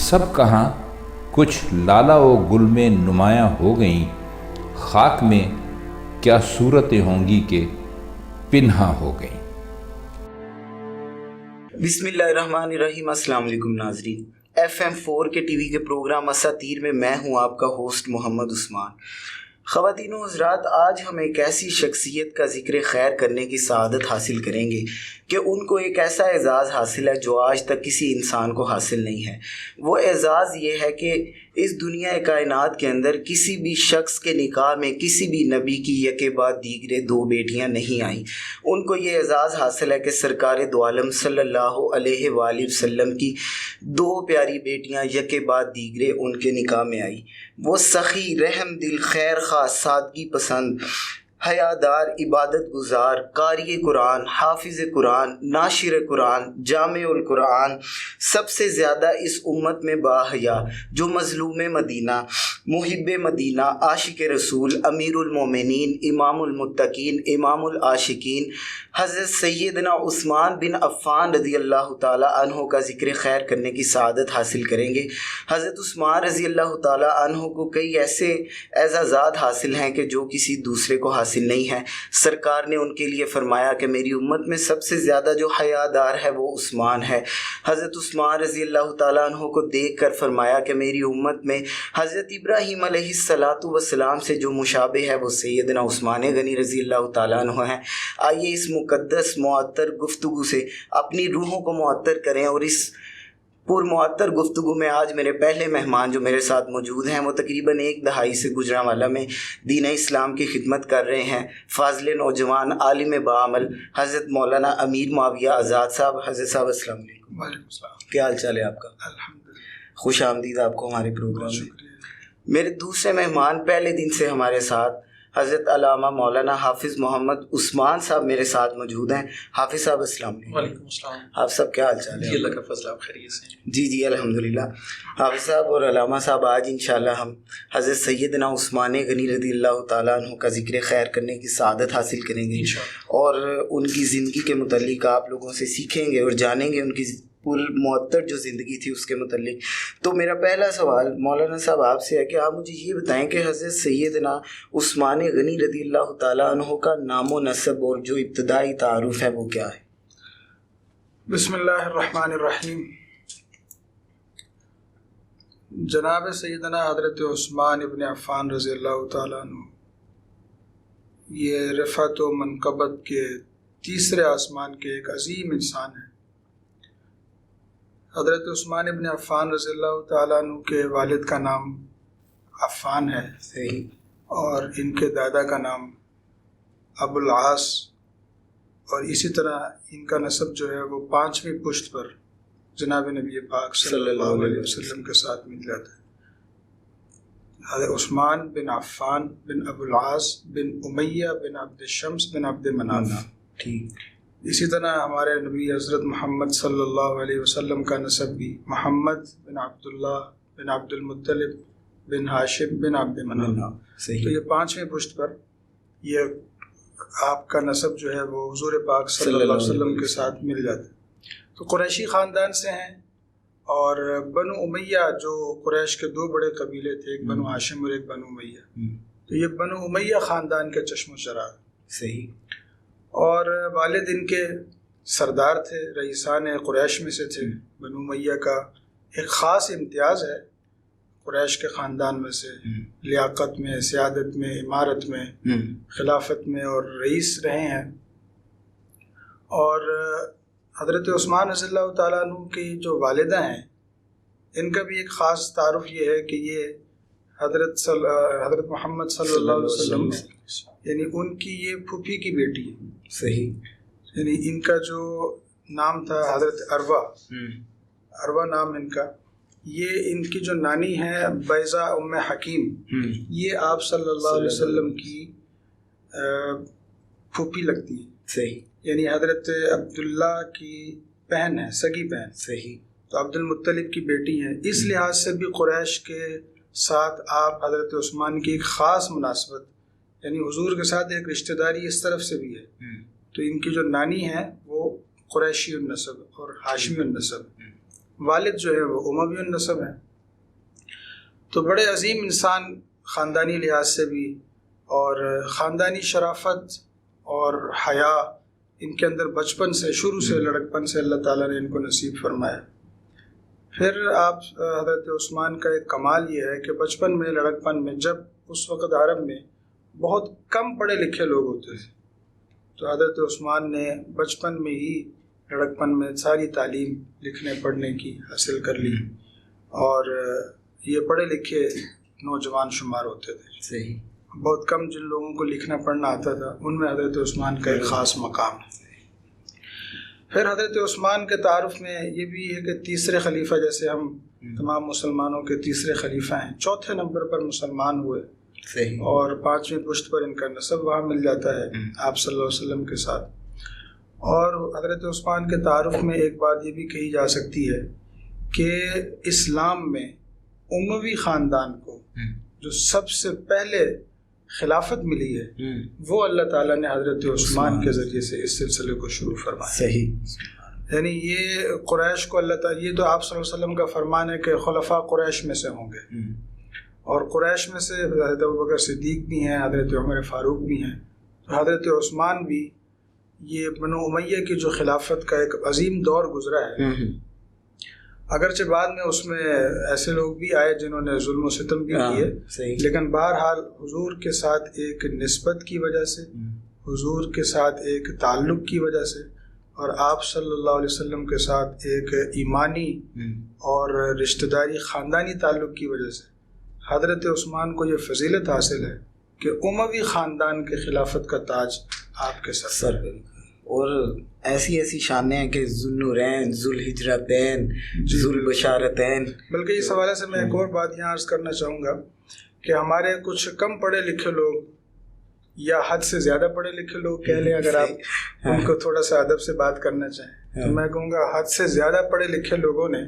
سب کہاں کچھ لالا و گل میں نمایاں ہو گئیں، خاک میں کیا صورتیں ہوں گی کہ پنہاں ہو گئیں۔ بسم اللہ الرحمن الرحیم۔ السلام علیکم ناظرین، FM4 کے ٹی وی کے پروگرام اساطیر میں میں ہوں آپ کا ہوسٹ محمد عثمان۔ خواتین و حضرات، آج ہم ایک ایسی شخصیت کا ذکر خیر کرنے کی سعادت حاصل کریں گے کہ ان کو ایک ایسا اعزاز حاصل ہے جو آج تک کسی انسان کو حاصل نہیں ہے۔ وہ اعزاز یہ ہے کہ اس دنیا کائنات کے اندر کسی بھی شخص کے نکاح میں کسی بھی نبی کی یکے بعد دیگرے 2 بیٹیاں نہیں آئیں۔ ان کو یہ اعزاز حاصل ہے کہ سرکار دو عالم صلی اللہ علیہ وآلہ وسلم کی 2 پیاری بیٹیاں یکے بعد دیگرے ان کے نکاح میں آئی۔ وہ سخی، رحم دل، خیر خواہ، سادگی پسند، حیادار، عبادت گزار، قاری قرآن، حافظ قرآن، ناشر قرآن، جامع القرآن، سب سے زیادہ اس امت میں باحیا، جو مظلوم مدینہ، محب مدینہ، عاشق رسول، امیر المومنین، امام المتقین، امام العاشقین، حضرت سیدنا عثمان بن عفان رضی اللہ تعالیٰ عنہ کا ذکر خیر کرنے کی سعادت حاصل کریں گے۔ حضرت عثمان رضی اللہ تعالیٰ عنہ کو کئی ایسے اعزازات حاصل ہیں کہ جو کسی دوسرے کو حاصل نہیں ہے۔ سرکار نے ان کے لیے فرمایا کہ میری امت میں سب سے زیادہ جو حیادار ہے وہ عثمان ہے۔ حضرت عثمان رضی اللہ تعالیٰ عنہ کو دیکھ کر فرمایا کہ میری امت میں حضرت ابراہیم علیہ السلام سے جو مشابہ ہے وہ سیدنا عثمان غنی رضی اللہ تعالیٰ عنہ ہیں۔ آئیے اس مقدس معطر گفتگو سے اپنی روحوں کو معطر کریں، اور اس معطر گفتگو میں آج میرے پہلے مہمان جو میرے ساتھ موجود ہیں وہ تقریباً 1 دہائی سے گجرانوالہ میں دین اسلام کی خدمت کر رہے ہیں، فاضل نوجوان، عالم بعمل، حضرت مولانا امیر معاویہ آزاد صاحب۔ حضرت صاحب السلام علیکم۔ وعلیکم السلام۔ کیا حال چال ہے آپ کا؟ الحمدللہ۔ خوش آمدید آپ کو ہمارے پروگرام میں۔ شکریہ۔ میرے دوسرے مہمان پہلے دن سے ہمارے ساتھ حضرت علامہ مولانا حافظ محمد عثمان صاحب میرے ساتھ موجود ہیں۔ حافظ صاحب السلام علیکم۔ وعلیکم السلام۔ آپ سب کیا حال چال ہے؟ جی اللہ کا فضل، آپ خیریت سے ہیں؟ جی الحمدللہ۔ حافظ صاحب اور علامہ صاحب، آج انشاءاللہ ہم حضرت سیدنا عثمان غنی رضی اللہ تعالیٰ عنہ کا ذکر خیر کرنے کی سعادت حاصل کریں گے اور ان کی زندگی کے متعلق آپ لوگوں سے سیکھیں گے اور جانیں گے ان کی معطر جو زندگی تھی اس کے متعلق۔ تو میرا پہلا سوال مولانا صاحب آپ سے ہے کہ آپ مجھے یہ بتائیں کہ حضرت سیدنا عثمان غنی رضی اللہ تعالیٰ عنہ کا نام و نسب اور جو ابتدائی تعارف ہے وہ کیا ہے؟ بسم اللہ الرحمن الرحیم۔ جناب سیدنا حضرت عثمان ابن عفان رضی اللہ تعالیٰ عنہ یہ رفعت و منقبت کے تیسرے آسمان کے ایک عظیم انسان ہیں۔ حضرت عثمان ابن عفان رضی اللہ تعالیٰ عنہ کے والد کا نام عفان ہے، صحیح، اور ان کے دادا کا نام ابو العاص، اور اسی طرح ان کا نسب جو ہے وہ 5ویں پشت پر جناب نبی پاک صلی اللہ علیہ وسلم کے ساتھ مل جاتا ہے۔ حضرت عثمان بن عفان بن ابو العاص بن امیہ بن عبد الشمس بن عبد مناف۔ ٹھیک۔ اسی طرح ہمارے نبی حضرت محمد صلی اللہ علیہ وسلم کا نسب بھی محمد بن عبداللہ بن عبد المطلب بن ہاشم بن عبد مناف۔ تو یہ 5ویں پشت پر یہ آپ کا نسب جو ہے وہ حضور پاک صلی اللہ علیہ وسلم کے ساتھ مل جاتا ہے۔ تو قریشی خاندان سے ہیں، اور بنو امیہ جو قریش کے 2 بڑے قبیلے تھے، ایک بنو ہاشم اور ایک بنو امیہ، تو یہ بنو امیہ خاندان کے چشم و چراغ۔ صحیح۔ اور والد ان کے سردار تھے، رئیسان قریش میں سے تھے۔ بنو امیہ کا ایک خاص امتیاز ہے قریش کے خاندان میں سے، لیاقت میں، سیادت میں، امارت میں، خلافت میں، اور رئیس رہے ہیں۔ اور حضرت عثمان رضی اللہ تعالیٰ عنہ کی جو والدہ ہیں ان کا بھی ایک خاص تعارف یہ ہے کہ یہ حضرت محمد صلی اللہ علیہ وسلم یعنی ان کی یہ پھوپھی کی بیٹی ہے۔ صحیح۔ یعنی ان کا جو نام تھا حضرت عروہ نام ان کا، یہ ان کی جو نانی ہے بیضہ ام حکیم، یہ آپ صلی اللہ علیہ وسلم کی پھوپھی لگتی ہے۔ صحیح۔ یعنی حضرت عبداللہ کی بہن ہے، سگی بہن۔ صحیح۔ تو عبد المطلب کی بیٹی ہیں۔ اس لحاظ سے بھی قریش کے ساتھ آپ حضرت عثمان کی ایک خاص مناسبت، یعنی حضور کے ساتھ ایک رشتہ داری اس طرف سے بھی ہے۔ تو ان کی جو نانی ہے وہ قریشی النسب اور ہاشمی النسب۔ والد جو ہے وہ اموی النسب ہیں. تو بڑے عظیم انسان خاندانی لحاظ سے بھی، اور خاندانی شرافت اور حیا ان کے اندر بچپن سے، شروع سے، لڑکپن سے اللہ تعالیٰ نے ان کو نصیب فرمایا. پھر آپ حضرت عثمان کا ایک کمال یہ ہے کہ بچپن میں، لڑکپن میں، جب اس وقت عرب میں بہت کم پڑھے لکھے لوگ ہوتے تھے، تو حضرت عثمان نے بچپن میں ہی، لڑکپن میں ساری تعلیم لکھنے پڑھنے کی حاصل کر لی، اور یہ پڑھے لکھے نوجوان شمار ہوتے تھے. صحیح. بہت کم جن لوگوں کو لکھنا پڑھنا آتا تھا ان میں حضرت عثمان کا ایک خاص مقام ہے. پھر حضرت عثمان کے تعارف میں یہ بھی ہے کہ تیسرے خلیفہ، جیسے ہم تمام مسلمانوں کے تیسرے خلیفہ ہیں، چوتھے نمبر پر مسلمان ہوئے. صحیح. اور 5ویں پشت پر ان کا نسب وہاں مل جاتا ہے آپ صلی اللہ علیہ وسلم کے ساتھ. اور حضرت عثمان کے تعارف میں ایک بات یہ بھی کہی جا سکتی ہے کہ اسلام میں اموی خاندان کو جو سب سے پہلے خلافت ملی ہے وہ اللہ تعالیٰ نے حضرت عثمان کے ذریعے سے اس سلسلے کو شروع فرمایا. صحیح. یعنی یہ قریش کو اللہ تعالیٰ، یہ تو آپ صلی اللہ علیہ وسلم کا فرمان ہے کہ خلفاء قریش میں سے ہوں گے، اور قریش میں سے حضرت ابوبکر صدیق بھی ہیں، حضرت عمر فاروق بھی ہیں. تو حضرت عثمان بھی، یہ بنو امیہ کی جو خلافت کا ایک عظیم دور گزرا ہے، اگرچہ بعد میں اس میں ایسے لوگ بھی آئے جنہوں نے ظلم و ستم بھی کیے، لیکن بہرحال حضور کے ساتھ ایک نسبت کی وجہ سے، حضور کے ساتھ ایک تعلق کی وجہ سے، اور آپ صلی اللہ علیہ وسلم کے ساتھ ایک ایمانی اور رشتہ داری، خاندانی تعلق کی وجہ سے حضرت عثمان کو یہ فضیلت حاصل ہے کہ اموی خاندان کے خلافت کا تاج آپ کے سر پر. اور ایسی ایسی شانیں ہیں کہ ذوالنورین، ذوالہجرتین، ذوالبشارتین. بلکہ اس حوالے سے میں ایک اور بات یہاں عرض کرنا چاہوں گا کہ ہمارے کچھ کم پڑھے لکھے لوگ، یا حد سے زیادہ پڑھے لکھے لوگ کہہ لیں، اگر آپ ان کو تھوڑا سا ادب سے بات کرنا چاہیں تو میں کہوں گا حد سے زیادہ پڑھے لکھے لوگوں نے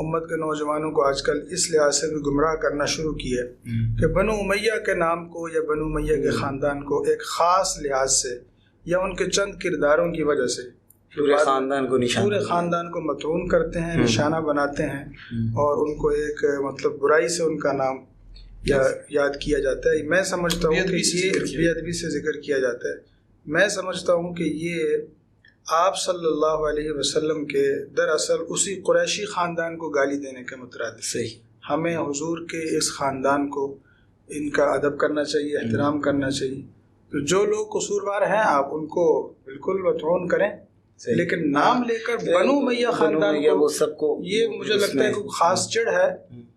امت کے نوجوانوں کو آج کل اس لحاظ سے بھی گمراہ کرنا شروع کیا کہ بنو امیہ کے نام کو یا بنو امیہ کے خاندان کو ایک خاص لحاظ سے یا ان کے چند کرداروں کی وجہ سے پورے خاندان کو مطعون کرتے ہیں، نشانہ بناتے ہیں، اور ان کو ایک مطلب برائی سے ان کا نام یاد کیا جاتا ہے. میں سمجھتا ہوں کہ یہ بے ادبی سے ذکر کیا جاتا ہے. میں سمجھتا ہوں کہ یہ آپ صلی اللہ علیہ وسلم کے دراصل اسی قریشی خاندان کو گالی دینے کے مترادف. صحیح. ہمیں حضور کے اس خاندان کو، ان کا ادب کرنا چاہیے، احترام کرنا چاہیے. تو جو لوگ قصوروار ہیں آپ ان کو بالکل مطعون کریں، لیکن نام لے کر بنو امیہ خاندان کو، سب کو، یہ مجھے لگتا ہے کہ خاص چڑ ہے.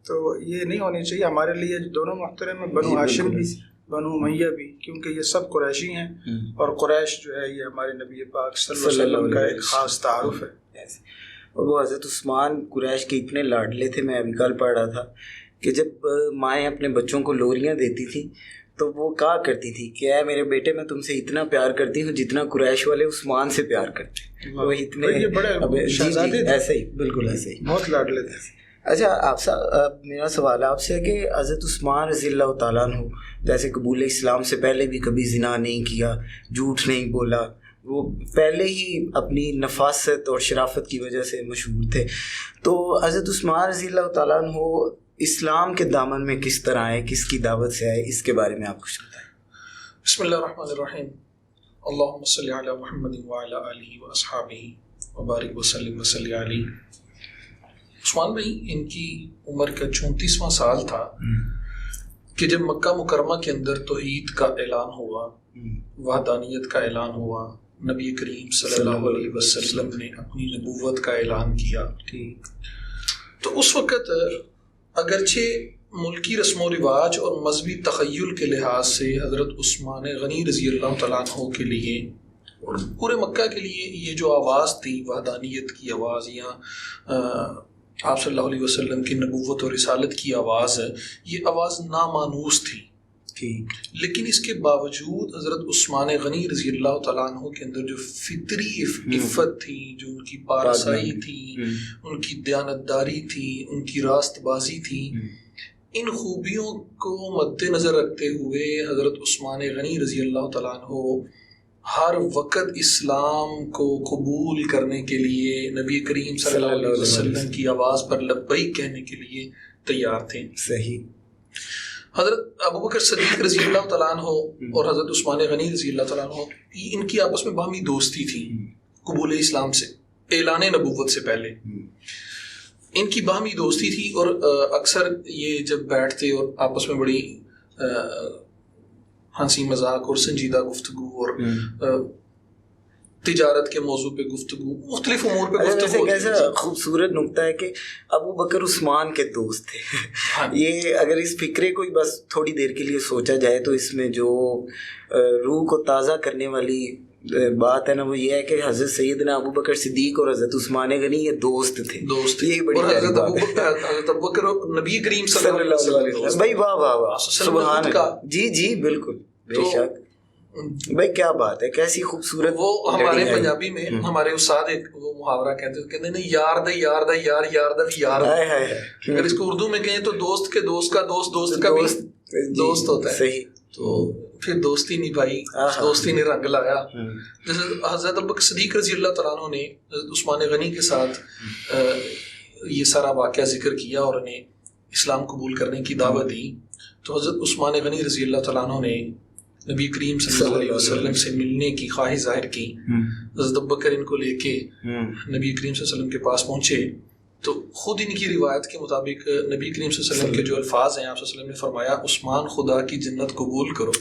تو یہ نہیں ہونی چاہیے. ہمارے لیے دونوں محترم ہیں، بنو ہاشم بھی، بنو امیہ بھی، کیونکہ یہ سب قریشی ہیں، اور قریش جو ہے یہ ہمارے نبی پاک صلی اللہ علیہ وسلم کا ایک خاص تعارف ہے. اور وہ حضرت عثمان قریش کے اتنے لاڈلے تھے. میں ابھی کل پڑھ رہا تھا کہ جب مائیں اپنے بچوں کو لوریاں دیتی تھی تو وہ کہا کرتی تھی کہ اے میرے بیٹے، میں تم سے اتنا پیار کرتی ہوں جتنا قریش والے عثمان سے پیار کرتے. وہ اتنے بڑے شہزادے، ایسے ہی، بالکل ایسے ہی، بہت لاڈلے تھے. اچھا، آپ میرا سوال آپ سے ہے کہ حضرت عثمان رضی اللہ تعالیٰ عنہ جیسے قبول اسلام سے پہلے بھی کبھی زنا نہیں کیا، جھوٹ نہیں بولا، وہ پہلے ہی اپنی نفاست اور شرافت کی وجہ سے مشہور تھے. تو حضرت عثمان رضی اللہ تعالیٰ عنہ اسلام کے دامن میں کس طرح آئے، کس کی دعوت سے آئے، اس کے بارے میں آپ کچھ بتائیں. بسم اللہ الرحمن الرحیم. اللہم صلی علی محمد وعلی آلہ واصحابہ وبارک وسلم وصلی علیہ. عثمان بھائی، ان کی عمر کا 34واں سال تھا کہ جب مکہ مکرمہ کے اندر توحید کا اعلان ہوا، وحدانیت کا اعلان ہوا، نبی کریم صلی اللہ علیہ وسلم نے اپنی نبوت کا اعلان کیا. تو اس وقت اگرچہ ملکی رسم و رواج اور مذہبی تخیل کے لحاظ سے حضرت عثمان غنی رضی اللہ تعالیٰ عنہ کے لیے اور پورے مکہ کے لیے یہ جو آواز تھی، وحدانیت کی آواز یا آپ صلی اللہ علیہ وسلم کی نبوت اور رسالت کی آواز ہے، یہ آواز نامانوس تھی. لیکن اس کے باوجود حضرت عثمان غنی رضی اللہ تعالیٰ عنہ کے اندر جو فطری عفت تھی، جو ان کی پارسائی تھی، ان کی دیانتداری تھی، ان کی راست بازی تھی، ان خوبیوں کو مد نظر رکھتے ہوئے حضرت عثمان غنی رضی اللہ تعالیٰ عنہ ہر وقت اسلام کو قبول کرنے کے لیے نبی کریم صلی اللہ علیہ وسلم کی آواز پر لبیک کہنے کے لیے تیار تھے. صحیح. حضرت ابوبکر صدیق رضی اللہ تعالیٰ عنہ اور حضرت عثمان غنی رضی اللہ تعالیٰ عنہ ان کی آپس میں باہمی دوستی تھی قبول اسلام سے، اعلان نبوت سے پہلے ان کی باہمی دوستی تھی. اور اکثر یہ جب بیٹھتے اور آپس میں بڑی ہنسی مذاق اور سنجیدہ گفتگو اور تجارت کے موضوع پہ گفتگو، مختلف امور پہ گفتگو. کیسا خوبصورت نقطہ ہے کہ ابو بکر عثمان کے دوست تھے. یہ اگر اس فکرے کو بس تھوڑی دیر کے لیے سوچا جائے تو اس میں جو روح کو تازہ کرنے والی بات ہے نا وہ یہ ہے کہ حضرت سیدنا ابو بکر صدیق اور حضرت عثمان غنی یہ دوست تھے. یہ بڑی حضرت ابو بکر نبی کریم صلی اللہ علیہ وسلم. بھائی واہ واہ واہ سبحان اللہ. جی جی بالکل بے شک. بھائی کیا بات ہے، کیسی خوبصورت. وہ ہمارے پنجابی میں ہمارے استاد ایک وہ محاورہ کہتے ہیں یار دا یار دا یار یار دا یار. اگر اس کو اردو میں کہیں تو دوست کے دوست کا دوست دوست کا بھی دوست ہوتا ہے. صحیح. تو پھر دوستی نبھائی، دوستی نے رنگ لایا. جیسے حضرت ابوبکر صدیق رضی اللہ تعالیٰ عنہ نے حضرت عثمان غنی کے ساتھ یہ سارا واقعہ ذکر کیا اور انہیں اسلام قبول کرنے کی دعوت دی. تو حضرت عثمان غنی رضی اللہ تعالیٰ عنہ نے نبی کریم صلی اللہ علیہ وسلم سے ملنے کی خواہش ظاہر کی. حضرت ابوبکر ان کو لے کے نبی کریم صلی اللہ علیہ وسلم کے پاس پہنچے تو خود ان کی روایت کے مطابق نبی کریم صلی اللہ علیہ وسلم کے جو الفاظ ہیں آپ صلی اللہ علیہ وسلم نے فرمایا عثمان خدا کی جنت قبول کرو.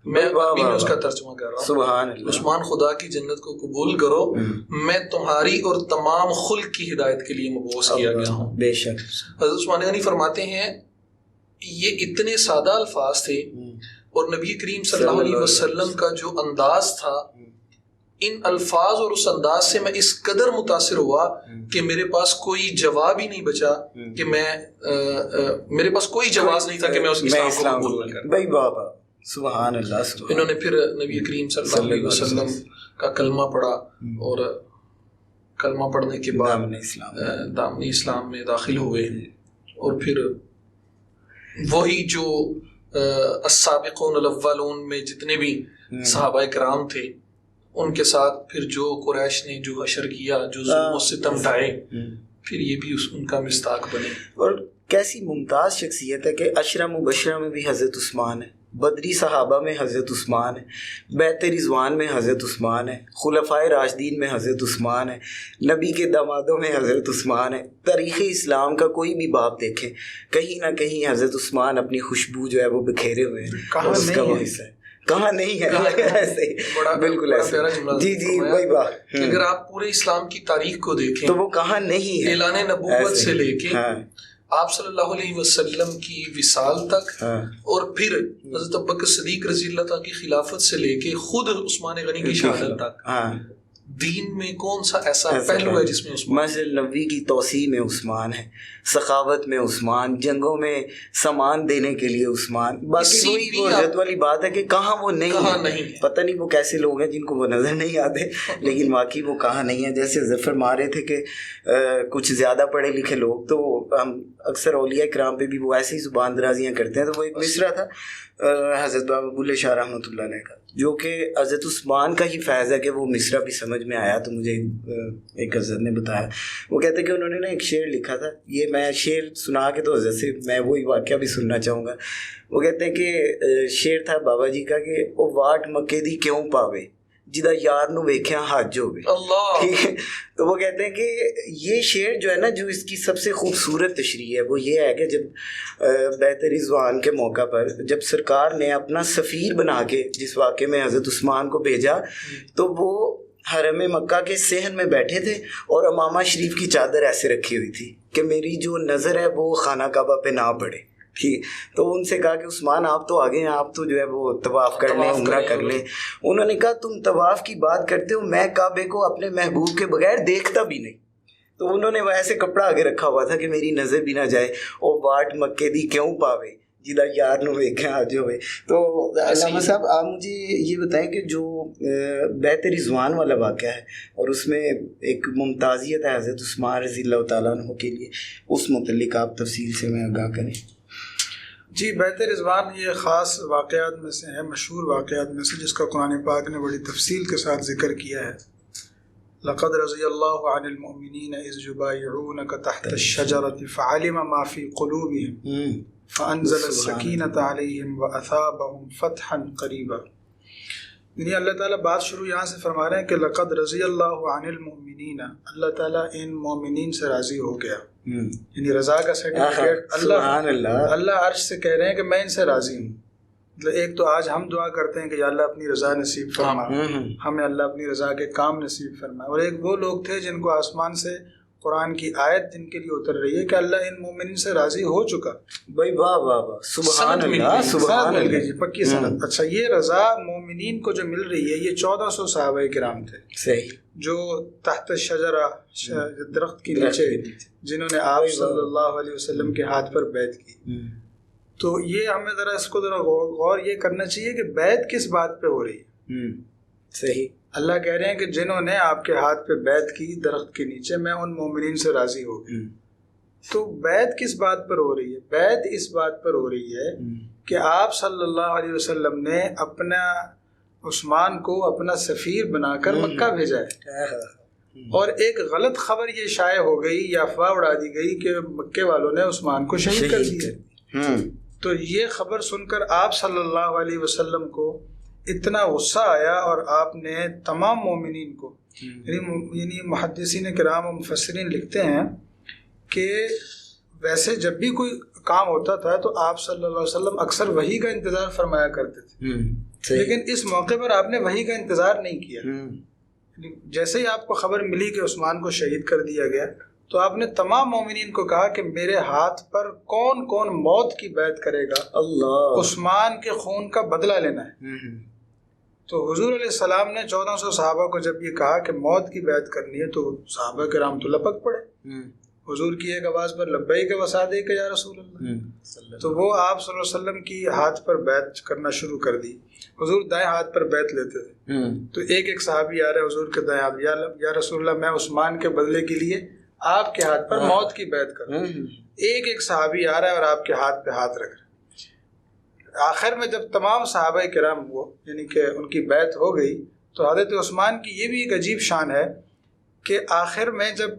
میں اس کا ترجمہ کر رہا ہوں. سبحان اللہ. عثمان خدا کی جنت کو قبول کرو، میں تمہاری اور تمام خلق کی ہدایت کے لیے مبعوث کیا گیا ہوں. بے شک. حضرت عثمان غنی فرماتے ہیں یہ اتنے سادہ الفاظ تھے اور نبی کریم صلی اللہ علیہ وسلم کا جو انداز تھا، ان الفاظ اور اس انداز سے میں اس قدر متاثر ہوا کہ میرے پاس کوئی جواب ہی نہیں بچا کہ میرے پاس کوئی جواز نہیں تھا کہ میں اس اسلام کو قبول کروں. بھائی بابا سبحان اللہ. انہوں نے پھر نبی کریم صلی اللہ علیہ وسلم کا کلمہ پڑھا اور کلمہ پڑھنے کے بعد دامن اسلام میں داخل ہوئے اور پھر وہی جو السابقون الاولون میں جتنے بھی صحابہ کرام تھے ان کے ساتھ پھر جو قریش نے جو حشر کیا، جو ظلم و ستم ڈھائے، پھر یہ بھی ان کا مصداق بنے. اور کیسی ممتاز شخصیت ہے کہ عشرہ مبشرہ میں بھی حضرت عثمان ہے، بدری صحابہ میں حضرت عثمان ہے، بیعت رضوان میں حضرت عثمان ہے، خلفائے راشدین میں حضرت عثمان ہے، نبی کے دامادوں میں حضرت عثمان ہے. تاریخ اسلام کا کوئی بھی باب دیکھیں کہیں نہ کہیں حضرت عثمان اپنی خوشبو جو ہے وہ بکھیرے ہوئے ہیں. اس کا وہ حصہ ہے کہاں نہیں ہے. بالکل ایسا. جی جی وہی بات. اگر آپ پورے اسلام کی تاریخ کو دیکھیں تو وہ کہاں نہیں ہے. اعلان نبوت سے لے کے آپ صلی اللہ علیہ وسلم کی وصال تک اور پھر حضرت ابوبکر صدیق رضی اللہ تعالیٰ کی خلافت سے لے کے خود عثمان غنی کی شہادت تک دین میں کون سا ایسا پہلو ہے جس میں مسجد نبوی کی توسیع میں عثمان ہے، سخاوت میں عثمان، جنگوں میں سامان دینے کے لیے عثمان. باقی وہی وہ عزت والی بات ہے کہ کہاں وہ نہیں ہے. پتہ نہیں وہ کیسے لوگ ہیں جن کو وہ نظر نہیں آتے، لیکن واقعی وہ کہاں نہیں ہے. جیسے ظفر مارے تھے کہ کچھ زیادہ پڑھے لکھے لوگ تو ہم اکثر اولیاء کرام پہ بھی وہ ایسی ہی زبان درازیاں کرتے ہیں. تو وہ ایک مصرع تھا حضرت بابا بلے شاہ رحمۃ اللہ علیہ کا، جو کہ حضرت عثمان کا ہی فیض ہے کہ وہ مصرع بھی سمجھ میں آیا. تو مجھے ایک حضرت نے بتایا، وہ کہتے ہیں کہ انہوں نے نا ایک شعر لکھا تھا. یہ میں شعر سنا کے تو حضرت سے میں وہی واقعہ بھی سننا چاہوں گا. وہ کہتے ہیں کہ شعر تھا بابا جی کا کہ او واٹ مکے دی کیوں پاوے جدا یار نو ویکھیا حج ہوئے. ٹھیک ہے. تو وہ کہتے ہیں کہ یہ شعر جو ہے نا، جو اس کی سب سے خوبصورت تشریح ہے وہ یہ ہے کہ جب بیعت رضوان کے موقع پر جب سرکار نے اپنا سفیر بنا کے جس واقعے میں حضرت عثمان کو بھیجا تو وہ حرم مکہ کے صحن میں بیٹھے تھے اور امامہ شریف کی چادر ایسے رکھی ہوئی تھی کہ میری جو نظر ہے وہ خانہ کعبہ پہ نہ پڑے. ٹھیک. تو ان سے کہا کہ عثمان آپ تو آگے ہیں، آپ تو جو ہے وہ طواف کر لیں، عمرہ کر لیں. انہوں نے کہا تم طواف کی بات کرتے ہو، میں کعبے کو اپنے محبوب کے بغیر دیکھتا بھی نہیں. تو انہوں نے ویسے کپڑا آگے رکھا ہوا تھا کہ میری نظر بھی نہ جائے. او واٹ مکے دی کیوں پاوے جدا یار نو ویکھے آج ہوئے. تو علامہ صاحب آپ مجھے یہ بتائیں کہ جو بیعت رضوان والا واقعہ ہے اور اس میں ایک ممتازیت ہے حضرت عثمان رضی اللہ تعالیٰ عنہ کے لیے، اس متعلق آپ تفصیل سے میں آگاہ کریں. جی بیعت رضوان یہ خاص واقعات میں سے ہے، مشہور واقعات میں سے، جس کا قرآن پاک نے بڑی تفصیل کے ساتھ ذکر کیا ہے۔ لقد رضی اللہ عن المؤمنین اذ یبایعونک تحت الشجرۃ فعلم ما فی قلوبہم فانزل السکینۃ علیہم واثابہم فتحا قریبا۔ یعنی اللہ تعالیٰ بات شروع یہاں سے فرما رہے ہیں کہ لقد رضی اللہ عن المؤمنین، اللہ تعالیٰ ان مومنین سے راضی ہو گیا، یعنی رضا کا سرٹیفکیٹ اللہ عرش سے کہہ رہے ہیں کہ میں ان سے راضی ہوں۔ مطلب ایک تو آج ہم دعا کرتے ہیں کہ یا اللہ اپنی رضا نصیب فرما، ہمیں اللہ اپنی رضا کے کام نصیب فرما، اور ایک وہ لوگ تھے جن کو آسمان سے قرآن کی آیت جن کے لیے اتر رہی ہے کہ اللہ ان مومنین سے راضی ہو چکا۔ بھائی واہ واہ واہ، سبحان اللہ، سبحان اللہ جی، پکی سند۔ اچھا، یہ رضا مومنین کو جو مل رہی ہے، یہ 1400 صحابہ کرام تھے صحیح، جو تحت شجرہ درخت کے نیچے جنہوں نے آپ صلی اللہ علیہ وسلم کے ہاتھ پر بیعت کی۔ تو یہ ہمیں ذرا اس کو ذرا غور یہ کرنا چاہیے کہ بیعت کس بات پہ ہو رہی ہے۔ صحیح، اللہ کہہ رہے ہیں کہ جنہوں نے آپ کے ہاتھ پہ بیعت کی درخت کے نیچے، میں ان مومنین سے راضی ہو گئی۔ تو بیعت کس بات پر ہو رہی ہے؟ بیعت اس بات پر ہو رہی ہے کہ آپ صلی اللہ علیہ وسلم نے اپنا عثمان کو اپنا سفیر بنا کر مکہ بھیجا ہے، اور ایک غلط خبر یہ شائع ہو گئی یا افواہ اڑا دی گئی کہ مکے والوں نے عثمان کو شہید کر دیا۔ تو یہ خبر سن کر آپ صلی اللہ علیہ وسلم کو اتنا غصہ آیا، اور آپ نے تمام مومنین کو، یعنی محدثین کرام و مفسرین لکھتے ہیں کہ ویسے جب بھی کوئی کام ہوتا تھا تو آپ صلی اللہ علیہ وسلم اکثر وحی کا انتظار فرمایا کرتے تھے، لیکن اس موقع پر آپ نے وحی کا انتظار نہیں کیا۔ جیسے ہی آپ کو خبر ملی کہ عثمان کو شہید کر دیا گیا، تو آپ نے تمام مومنین کو کہا کہ میرے ہاتھ پر کون کون موت کی بیعت کرے گا، اللہ عثمان کے خون کا بدلہ لینا ہے۔ تو حضور علیہ السلام نے 1400 صحابہ کو جب یہ کہا کہ موت کی بیعت کرنی ہے، تو صحابہ کرام تو لپک پڑے، حضور کی ایک آواز پر لبیک و صادق یا رسول اللہ۔ تو وہ آپ صلی اللہ علیہ وسلم کی ہاتھ پر بیعت کرنا شروع کر دی۔ حضور دائیں ہاتھ پر بیعت لیتے تھے، تو ایک صحابی آ رہا ہے حضور کے دائیں ہاتھ، یا رسول اللہ میں عثمان کے بدلے کے لیے آپ کے ہاتھ پر موت کی بیعت کروں۔ ایک صحابی آ رہا ہے اور آپ کے ہاتھ پہ ہاتھ رکھ رہا ہے۔ آخر میں جب تمام صحابہ کرام وہ یعنی کہ ان کی بیعت ہو گئی، تو حضرت عثمان کی یہ بھی ایک عجیب شان ہے کہ آخر میں جب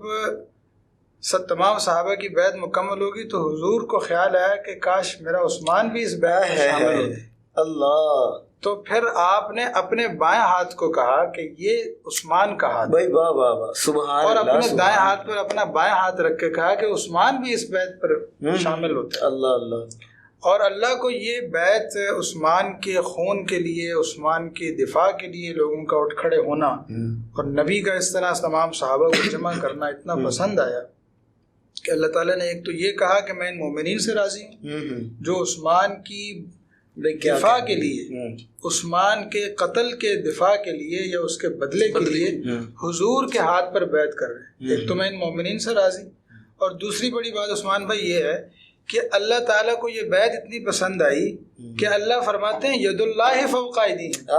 تمام صحابہ کی بیعت مکمل ہوگی تو حضور کو خیال آیا کہ کاش میرا عثمان بھی اس بیعت میں شامل ہوتے۔ اللہ، تو پھر آپ نے اپنے بائیں ہاتھ کو کہا کہ یہ عثمان کا ہاتھ، بھائی واہ واہ واہ، سبحان اور اللہ، اپنے دائیں ہاتھ پر اپنا بائیں ہاتھ رکھ کے کہا کہ عثمان بھی اس بیعت پر شامل ہوتا ہے۔ اللہ اللہ، اور اللہ کو یہ بیعت عثمان کے خون کے لیے، عثمان کے دفاع کے لیے لوگوں کا اٹھ کھڑے ہونا اور نبی کا اس طرح تمام صحابہ کو جمع کرنا اتنا پسند آیا کہ اللہ تعالیٰ نے ایک تو یہ کہا کہ میں ان مومنین سے راضی ہوں جو عثمان کی دفاع کے لیے، عثمان کے قتل کے دفاع کے لیے یا اس کے بدلے کے لیے حضور کے ہاتھ پر بیعت کر رہے ہیں۔ ایک تو میں ان مومنین سے راضی، اور دوسری بڑی بات عثمان بھائی یہ ہے کہ اللہ تعالیٰ کو یہ بیعت اتنی پسند آئی کہ اللہ فرماتے ہیں ید اللہ فوق ایدیہم،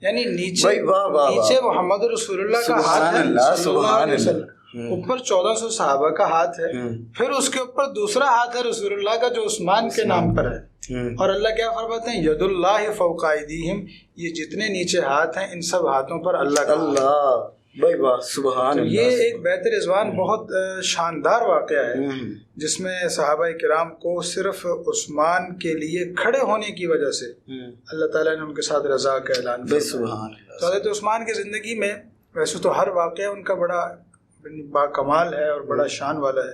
یعنی نیچے محمد رسول اللہ کا ہاتھ ہے صلی اللہ علیہ وسلم، اوپر 1400 صحابہ کا ہاتھ ہے، پھر اس کے اوپر دوسرا ہاتھ ہے رسول اللہ کا جو عثمان کے نام پر ہے، اور اللہ کیا فرماتے ہیں ید اللہ فوق ایدیہم، یہ جتنے نیچے ہاتھ ہیں ان سب ہاتھوں پر اللہ کا ہاتھ۔ بھائی واہ، سبحان اللہ۔ یہ ایک بیعت رضوان بہت شاندار واقعہ ہے جس میں صحابہ کرام کو صرف عثمان کے لیے کھڑے ہونے کی وجہ سے اللہ تعالیٰ نے ان کے ساتھ رضا کا اعلان کیا۔ سبحان اللہ۔ تو حضرت عثمان کی زندگی میں ویسے تو ہر واقعہ ان کا بڑا با کمال ہے اور بڑا شان والا ہے،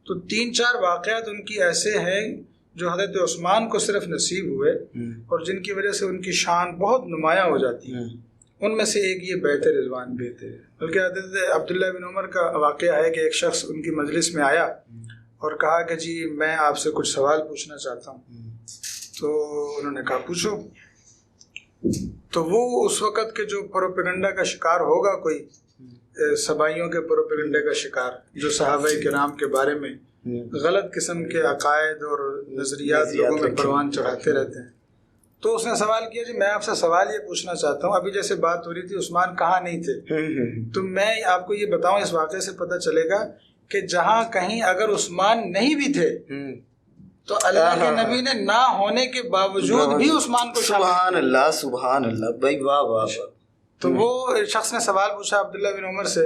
تو 3-4 واقعات ان کی ایسے ہیں جو حضرت عثمان کو صرف نصیب ہوئے اور جن کی وجہ سے ان کی شان بہت نمایاں ہو جاتی ہے۔ ان میں سے ایک یہ بیعت رضوان بھی ہے، بلکہ حضرت عبداللہ بن عمر کا واقعہ ہے کہ ایک شخص ان کی مجلس میں آیا اور کہا کہ جی میں آپ سے کچھ سوال پوچھنا چاہتا ہوں۔ تو انہوں نے کہا پوچھو۔ تو وہ اس وقت کے جو پروپیگنڈا کا شکار ہوگا، کوئی سبائیوں کے پروپیگنڈے کا شکار جو صحابہ کرام کے بارے میں غلط قسم کے عقائد اور نظریات لوگوں میں پروان چڑھاتے رہتے ہیں، تو اس نے سوال کیا جی میں آپ سے سوال یہ پوچھنا چاہتا ہوں، ابھی جیسے بات ہو رہی تھی عثمان کہاں نہیں تھے، تو میں آپ کو یہ بتاؤں اس واقعے سے پتہ چلے گا کہ جہاں کہیں اگر عثمان نہیں بھی تھے تو اللہ کے نبی نے نہ ہونے کے باوجود بھی عثمان کو سبحان اللہ سبحان اللہ بھائی واہ واہ واہ. تو وہ شخص نے سوال پوچھا عبداللہ بن عمر سے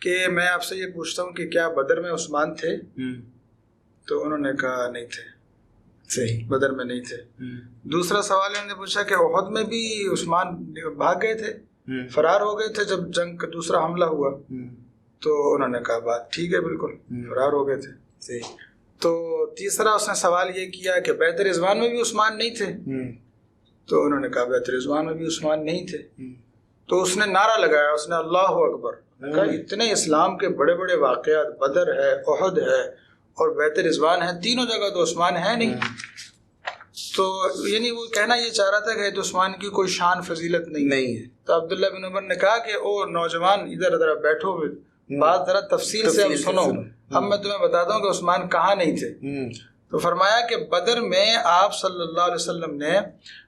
کہ میں آپ سے یہ پوچھتا ہوں کہ کیا بدر میں عثمان تھے؟ تو انہوں نے کہا نہیں تھے. صحیح، بدر میں نہیں تھے. دوسرا سوال انہوں نے پوچھا کہ احد میں بھی عثمان بھاگ گئے تھے، فرار ہو گئے تھے جب جنگ کا دوسرا حملہ ہوا؟ تو انہوں نے کہا بات ٹھیک ہے، بالکل فرار ہو گئے تھے. صحیح. تو تیسرا اس نے سوال یہ کیا کہ بیعت رضوان میں بھی عثمان نہیں تھے؟ تو انہوں نے کہا بیعت رضوان میں بھی عثمان نہیں تھے. تو اس نے نعرہ لگایا، اس نے اللہ اکبر کہا، اتنے اسلام کے بڑے بڑے واقعات، بدر ہے، احد ہے اور بیعت رضوان ہے، تینوں جگہ تو عثمان ہے نہیں. تو یعنی وہ کہنا یہ چاہ رہا تھا کہ عثمان کی کوئی شان فضیلت نہیں ہے. تو عبداللہ بن عمر نے کہا کہ او نوجوان ادھر ذرا بیٹھو، بات ذرا تفصیل سے سنو. اب میں تمہیں بتاتا ہوں کہ عثمان کہاں نہیں تھے. تو فرمایا کہ بدر میں آپ صلی اللہ علیہ وسلم نے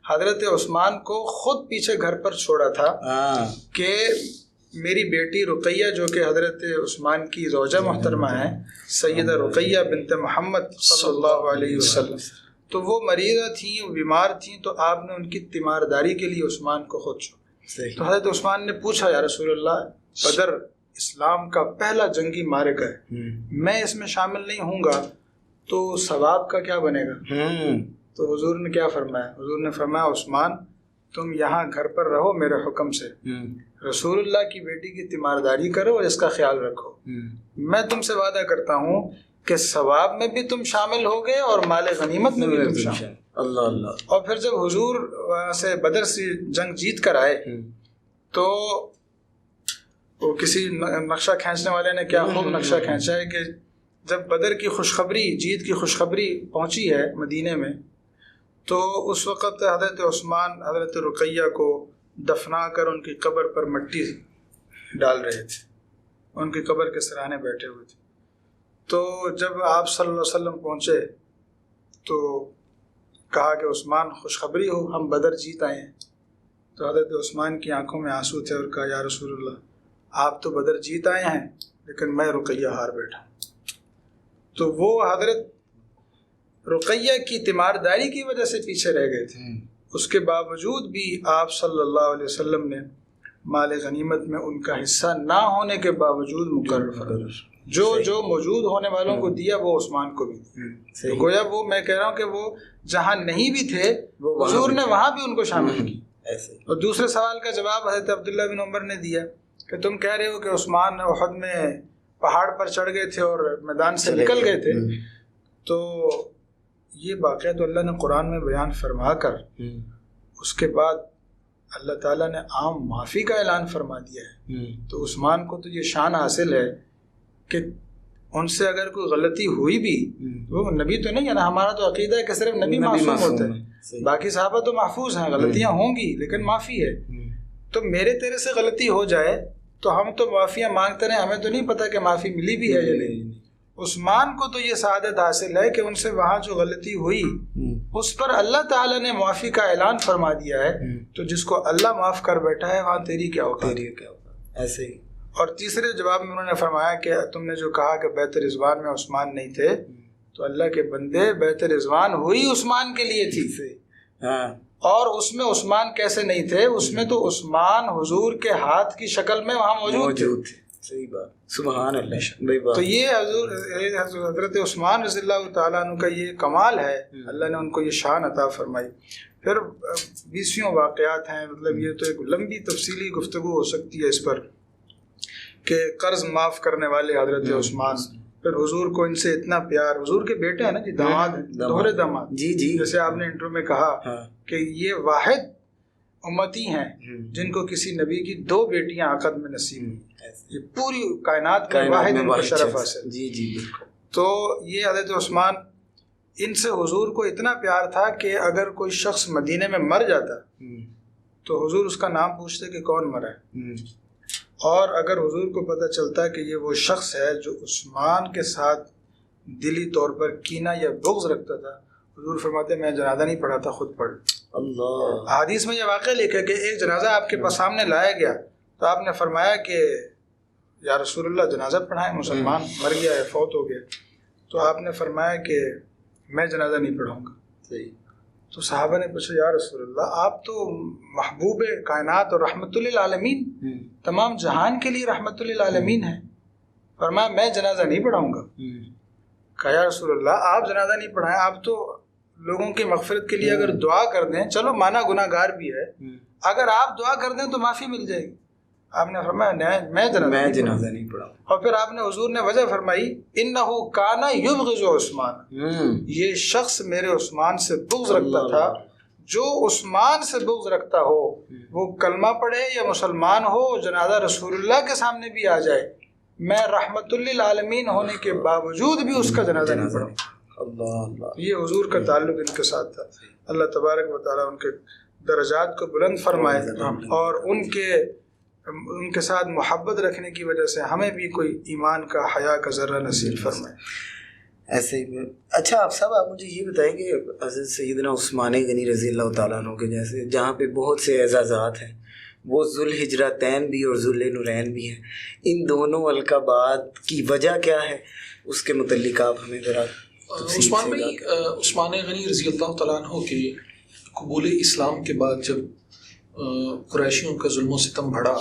حضرت عثمان کو خود پیچھے گھر پر چھوڑا تھا کہ میری بیٹی رقیہ جو کہ حضرت عثمان کی زوجہ محترمہ ہیں، سیدہ رقیہ بنت محمد صلی اللہ علیہ وسلم، تو وہ مریضہ تھیں، وہ بیمار تھیں، تو آپ نے ان کی تیمارداری کے لیے عثمان کو خود چھوڑا. تو حضرت عثمان نے پوچھا یا رسول اللہ، بدر اسلام کا پہلا جنگی معرکہ ہے، میں اس میں شامل نہیں ہوں گا تو ثواب کا کیا بنے گا؟ تو حضور نے کیا فرمایا؟ حضور نے فرمایا عثمان تم یہاں گھر پر رہو میرے حکم سے، رسول اللہ کی بیٹی کی تیمارداری کرو اور اس کا خیال رکھو. میں تم سے وعدہ کرتا ہوں کہ ثواب میں بھی تم شامل ہوگے اور مال غنیمت میں بھی تم شامل. اللہ اللہ. اور پھر جب حضور سے بدر سے جنگ جیت کر آئے تو وہ کسی نقشہ کھینچنے والے نے کیا خوب نقشہ کھینچا ہے کہ جب بدر کی خوشخبری، جیت کی خوشخبری پہنچی ہے مدینے میں، تو اس وقت حضرت عثمان حضرت رقیہ کو دفنا کر ان کی قبر پر مٹی ڈال رہے تھے، ان کی قبر کے سرانے بیٹھے ہوئے تھے. تو جب آپ صلی اللہ علیہ وسلم پہنچے تو کہا کہ عثمان خوشخبری ہو، ہم بدر جیت آئے ہیں. تو حضرت عثمان کی آنکھوں میں آنسو تھے اور کہا یا رسول اللہ آپ تو بدر جیت آئے ہیں لیکن میں رقیہ ہار بیٹھا. تو وہ حضرت رقیہ کی تیمارداری کی وجہ سے پیچھے رہ گئے تھے، اس کے باوجود بھی آپ صلی اللہ علیہ وسلم نے مال غنیمت میں ان کا حصہ نہ ہونے کے باوجود مقرر فرمایا. جو موجود ہونے والوں کو دیا وہ عثمان کو بھی دیا. گویا وہ میں کہہ رہا ہوں کہ وہ جہاں نہیں بھی تھے حضور نے وہاں بھی ان کو شامل کی. اور دوسرے سوال کا جواب حضرت عبداللہ بن عمر نے دیا کہ تم کہہ رہے ہو کہ عثمان احد میں پہاڑ پر چڑھ گئے تھے اور میدان سے نکل گئے تھے، تو یہ واقعہ تو اللہ نے قرآن میں بیان فرما کر اس کے بعد اللہ تعالیٰ نے عام معافی کا اعلان فرما دیا ہے. تو عثمان کو تو یہ شان حاصل ہے کہ ان سے اگر کوئی غلطی ہوئی بھی، وہ نبی تو نہیں ہے نا، ہمارا تو عقیدہ ہے کہ صرف نبی معصوم ہوتا ہے، باقی صحابہ تو محفوظ ہیں، غلطیاں ہوں گی لیکن معافی ہے. تو میرے تیرے سے غلطی ہو جائے تو ہم تو معافیاں مانگتے رہے، ہمیں تو نہیں پتہ کہ معافی ملی بھی ہے یا نہیں. عثمان کو تو یہ سعادت حاصل ہے کہ ان سے وہاں جو غلطی ہوئی اس پر اللہ تعالیٰ نے معافی کا اعلان فرما دیا ہے. تو جس کو اللہ معاف کر بیٹھا ہے وہاں تیری کیا اوقات. ایسے ہی. اور تیسرے جواب میں انہوں نے فرمایا کہ تم نے جو کہا کہ بیعت رضوان میں عثمان نہیں تھے، تو اللہ کے بندے بیعت رضوان ہوئی عثمان کے لیے تھی. اور اس میں عثمان کیسے نہیں تھے؟ اس میں تو عثمان حضور کے ہاتھ کی شکل میں وہاں موجود تھے. صحیح بات، سبحان اللہ. تو یہ حضرت عثمان رضی اللہ تعالیٰ عنہ کا یہ کمال ہے، اللہ نے ان کو یہ شان عطا فرمائی. پھر 20 واقعات ہیں، مطلب یہ تو ایک لمبی تفصیلی گفتگو ہو سکتی ہے اس پر، کہ قرض معاف کرنے والے حضرت عثمان، پھر حضور کو ان سے اتنا پیار، حضور کے بیٹے ہیں نا جی، داماد ہیں، دوہرے داماد. جی جیسے آپ نے انٹرو میں کہا کہ یہ واحد امتی ہیں جن کو کسی نبی کی 2 بیٹیاں عقد میں نصیب ہوئی. یہ پوری کائنات میں واحد ان کو شرف حاصل. جی جی بالکل. تو یہ حضرت عثمان، ان سے حضور کو اتنا پیار تھا کہ اگر کوئی شخص مدینے میں مر جاتا تو حضور اس کا نام پوچھتے کہ کون مرا ہے. اور اگر حضور کو پتہ چلتا کہ یہ وہ شخص ہے جو عثمان کے ساتھ دلی طور پر کینہ یا بغض رکھتا تھا، حضور فرماتے میں جنازہ نہیں پڑھا تھا، خود پڑھ. اللہ. حدیث میں یہ واقعہ لکھا کہ ایک جنازہ آپ کے پاس سامنے لایا گیا تو آپ نے فرمایا کہ یا رسول اللہ جنازہ پڑھائیں، مسلمان مر گیا ہے، فوت ہو گیا. تو آپ نے فرمایا کہ میں جنازہ نہیں پڑھاؤں گا. صحیح. تو صحابہ نے پوچھا یا رسول اللہ آپ تو محبوب کائنات اور رحمت للعالمین، تمام جہان کے لیے رحمت للعالمین ہیں. فرمایا میں جنازہ نہیں پڑھاؤں گا. کہا یا رسول اللہ آپ جنازہ نہیں پڑھائیں، آپ تو لوگوں کی مغفرت کے لیے اگر دعا کر دیں، چلو مانا گناہ گار بھی ہے، اگر آپ دعا کر دیں تو معافی مل جائے گی. آپ نے فرمایا میں جنازہ نہیں پڑھاؤں. اور پھر آپ نے حضور نے وجہ فرمائی انہ کان یبغض عثمان، یہ شخص میرے عثمان سے بغض رکھتا تھا. جو عثمان سے بغض رکھتا ہو وہ کلمہ پڑھے یا مسلمان ہو، جنازہ رسول اللہ کے سامنے بھی آ جائے، میں رحمت للعالمین ہونے کے باوجود بھی اس کا جنازہ نہیں پڑھوں. اللہ. یہ حضور کا تعلق ان کے ساتھ تھا. اللہ تبارک و تعالیٰ ان کے درجات کو بلند فرمائے اور ان کے ساتھ محبت رکھنے کی وجہ سے ہمیں بھی کوئی ایمان کا حیا کا ذرہ نصیب فرمائے. ایسے ہی. اچھا آپ صاحب آپ مجھے یہ بتائیں کہ حضرت سیدنا عثمان غنی رضی اللہ تعالیٰ عنہ کے جیسے جہاں پہ بہت سے اعزازات ہیں، وہ ذوالحجرتین بھی اور ذوالنورین بھی ہیں، ان دونوں القابات کی وجہ کیا ہے؟ اس کے متعلق آپ ہمیں ذرا. عثمان بھائی، عثمان غنی رضی اللہ تعالیٰ عنہ کے قبول اسلام کے بعد جب قریشیوں کا ظلم و ستم بڑھا،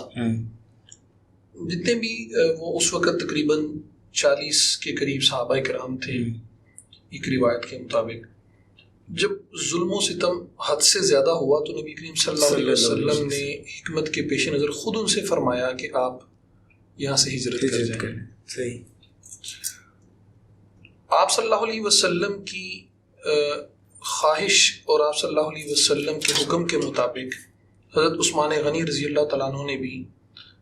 جتنے بھی وہ اس وقت تقریباً 40 کے قریب صحابہ کرام تھے ایک روایت کے مطابق، جب ظلم و ستم حد سے زیادہ ہوا تو نبی کریم صلی اللہ علیہ وسلم نے حکمت کے پیش نظر خود ان سے فرمایا کہ آپ یہاں سے ہجرت کر جائیں. صحیح. آپ صلی اللہ علیہ وسلم کی خواہش اور آپ صلی اللہ علیہ وسلم کے حکم کے مطابق حضرت عثمان غنی رضی اللہ تعالیٰ عنہ نے بھی